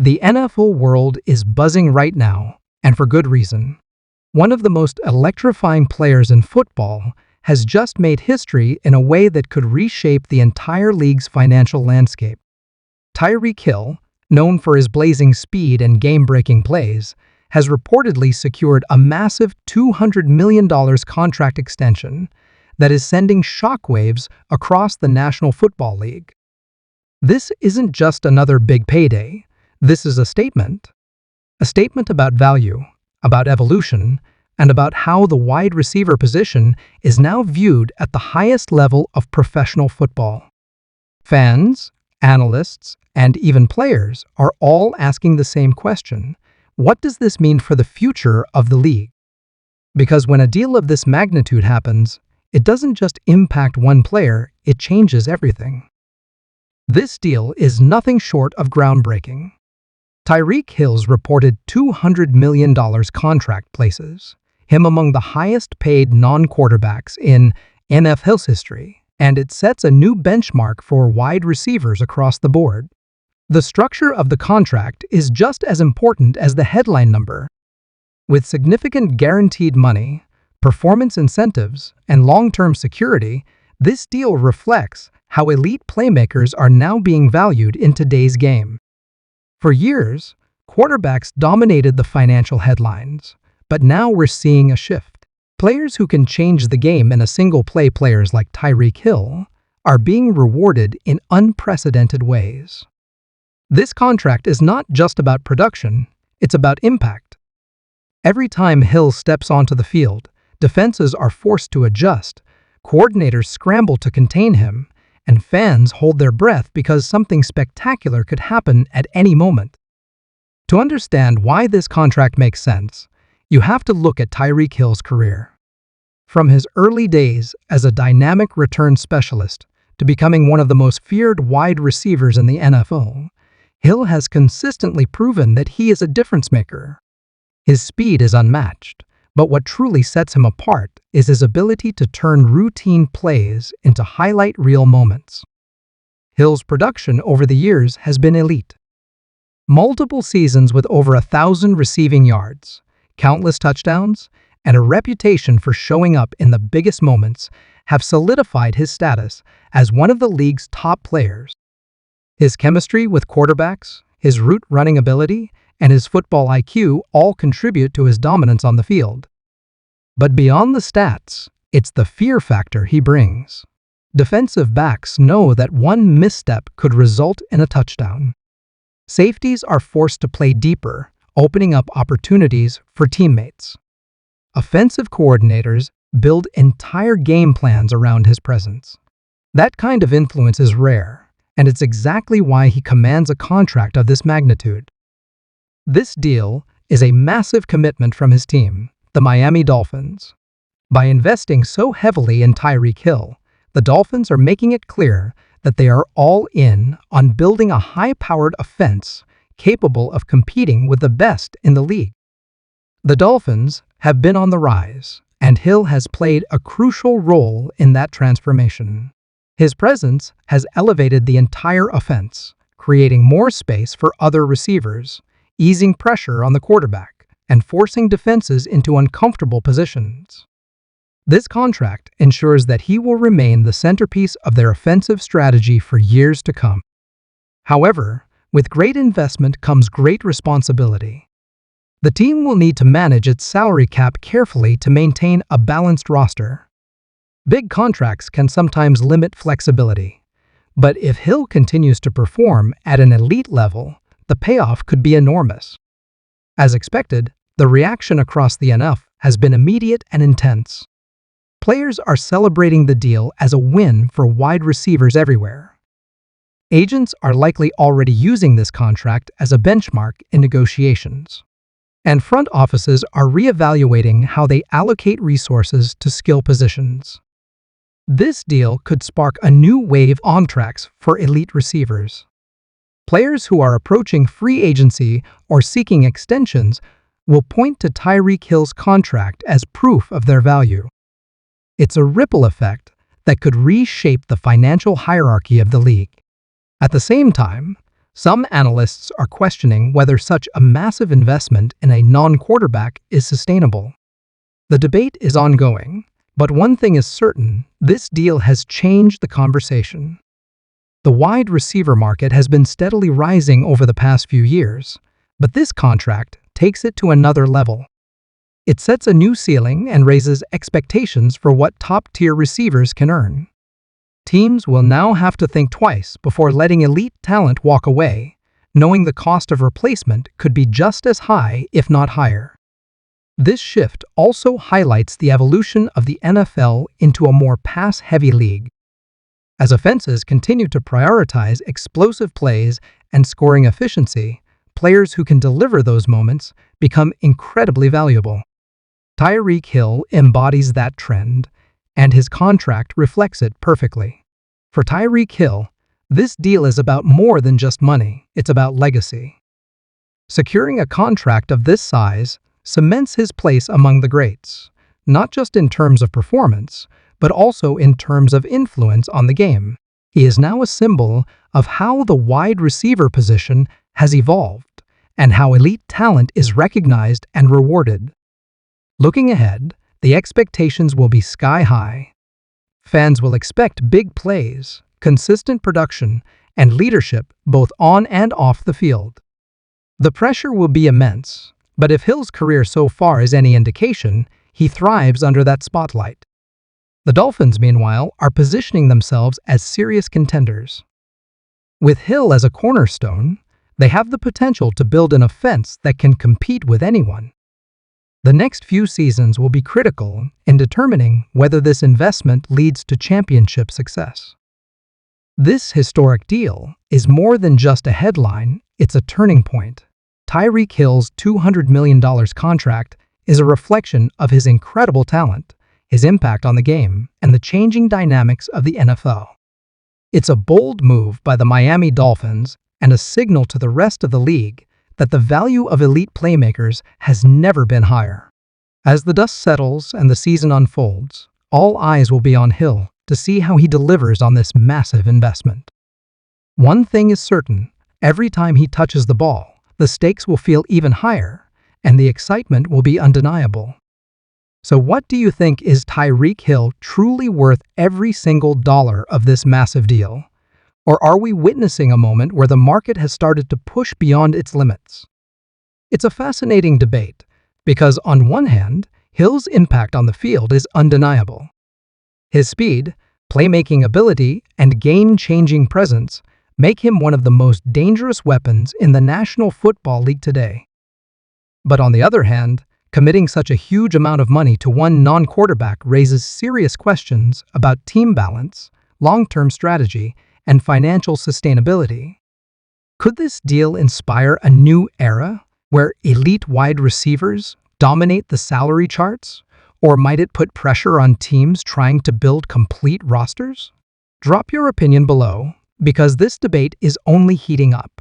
The NFL world is buzzing right now, and for good reason. One of the most electrifying players in football has just made history in a way that could reshape the entire league's financial landscape. Tyreek Hill, known for his blazing speed and game-breaking plays, has reportedly secured a massive $200 million contract extension that is sending shockwaves across the National Football League. This isn't just another big payday. This is a statement. A statement about value, about evolution, and about how the wide receiver position is now viewed at the highest level of professional football. Fans, analysts, and even players are all asking the same question: what does this mean for the future of the league? Because when a deal of this magnitude happens, it doesn't just impact one player, it changes everything. This deal is nothing short of groundbreaking. Tyreek Hill's reported $200 million contract places him among the highest-paid non-quarterbacks in NFL's history, and it sets a new benchmark for wide receivers across the board. The structure of the contract is just as important as the headline number. With significant guaranteed money, performance incentives, and long-term security, this deal reflects how elite playmakers are now being valued in today's game. For years, quarterbacks dominated the financial headlines, but now we're seeing a shift. Players who can change the game in a single play, players like Tyreek Hill, are being rewarded in unprecedented ways. This contract is not just about production, it's about impact. Every time Hill steps onto the field, defenses are forced to adjust, coordinators scramble to contain him, and fans hold their breath because something spectacular could happen at any moment. To understand why this contract makes sense, you have to look at Tyreek Hill's career. From his early days as a dynamic return specialist to becoming one of the most feared wide receivers in the NFL, Hill has consistently proven that he is a difference maker. His speed is unmatched, but what truly sets him apart is his ability to turn routine plays into highlight reel moments. Hill's production over the years has been elite. Multiple seasons with over 1,000 receiving yards, countless touchdowns, and a reputation for showing up in the biggest moments have solidified his status as one of the league's top players. His chemistry with quarterbacks, his route running ability, and his football IQ all contribute to his dominance on the field. But beyond the stats, it's the fear factor he brings. Defensive backs know that one misstep could result in a touchdown. Safeties are forced to play deeper, opening up opportunities for teammates. Offensive coordinators build entire game plans around his presence. That kind of influence is rare, and it's exactly why he commands a contract of this magnitude. This deal is a massive commitment from his team, the Miami Dolphins. By investing so heavily in Tyreek Hill, the Dolphins are making it clear that they are all in on building a high-powered offense capable of competing with the best in the league. The Dolphins have been on the rise, and Hill has played a crucial role in that transformation. His presence has elevated the entire offense, creating more space for other receivers, easing pressure on the quarterback, and forcing defenses into uncomfortable positions. This contract ensures that he will remain the centerpiece of their offensive strategy for years to come. However, with great investment comes great responsibility. The team will need to manage its salary cap carefully to maintain a balanced roster. Big contracts can sometimes limit flexibility, but if Hill continues to perform at an elite level, the payoff could be enormous. As expected, the reaction across the NFL has been immediate and intense. Players are celebrating the deal as a win for wide receivers everywhere. Agents are likely already using this contract as a benchmark in negotiations. And front offices are reevaluating how they allocate resources to skill positions. This deal could spark a new wave on tracks for elite receivers. Players who are approaching free agency or seeking extensions will point to Tyreek Hill's contract as proof of their value. It's a ripple effect that could reshape the financial hierarchy of the league. At the same time, Some analysts are questioning whether such a massive investment in a non-quarterback is sustainable. The debate is ongoing, but one thing is certain: this deal has changed the conversation. The wide receiver market has been steadily rising over the past few years, but this contract takes it to another level. It sets a new ceiling and raises expectations for what top-tier receivers can earn. Teams will now have to think twice before letting elite talent walk away, knowing the cost of replacement could be just as high, if not higher. This shift also highlights the evolution of the NFL into a more pass-heavy league. As offenses continue to prioritize explosive plays and scoring efficiency, players who can deliver those moments become incredibly valuable. Tyreek Hill embodies that trend, and his contract reflects it perfectly. For Tyreek Hill, this deal is about more than just money, it's about legacy. Securing a contract of this size cements his place among the greats, not just in terms of performance, but also in terms of influence on the game. He is now a symbol of how the wide receiver position has evolved and how elite talent is recognized and rewarded. Looking ahead, the expectations will be sky high. Fans will expect big plays, consistent production, and leadership both on and off the field. The pressure will be immense, but if Hill's career so far is any indication, he thrives under that spotlight. The Dolphins, meanwhile, are positioning themselves as serious contenders. With Hill as a cornerstone, they have the potential to build an offense that can compete with anyone. The next few seasons will be critical in determining whether this investment leads to championship success. This historic deal is more than just a headline, it's a turning point. Tyreek Hill's $200 million contract is a reflection of his incredible talent, his impact on the game, and the changing dynamics of the NFL. It's a bold move by the Miami Dolphins and a signal to the rest of the league that the value of elite playmakers has never been higher. As the dust settles and the season unfolds, all eyes will be on Hill to see how he delivers on this massive investment. One thing is certain: every time he touches the ball, the stakes will feel even higher, and the excitement will be undeniable. So what do you think? Is Tyreek Hill truly worth every single dollar of this massive deal? Or are we witnessing a moment where the market has started to push beyond its limits? It's a fascinating debate, because on one hand, Hill's impact on the field is undeniable. His speed, playmaking ability, and game-changing presence make him one of the most dangerous weapons in the National Football League today. But on the other hand, committing such a huge amount of money to one non-quarterback raises serious questions about team balance, long-term strategy, and financial sustainability. Could this deal inspire a new era where elite wide receivers dominate the salary charts? Or might it put pressure on teams trying to build complete rosters? Drop your opinion below, because this debate is only heating up.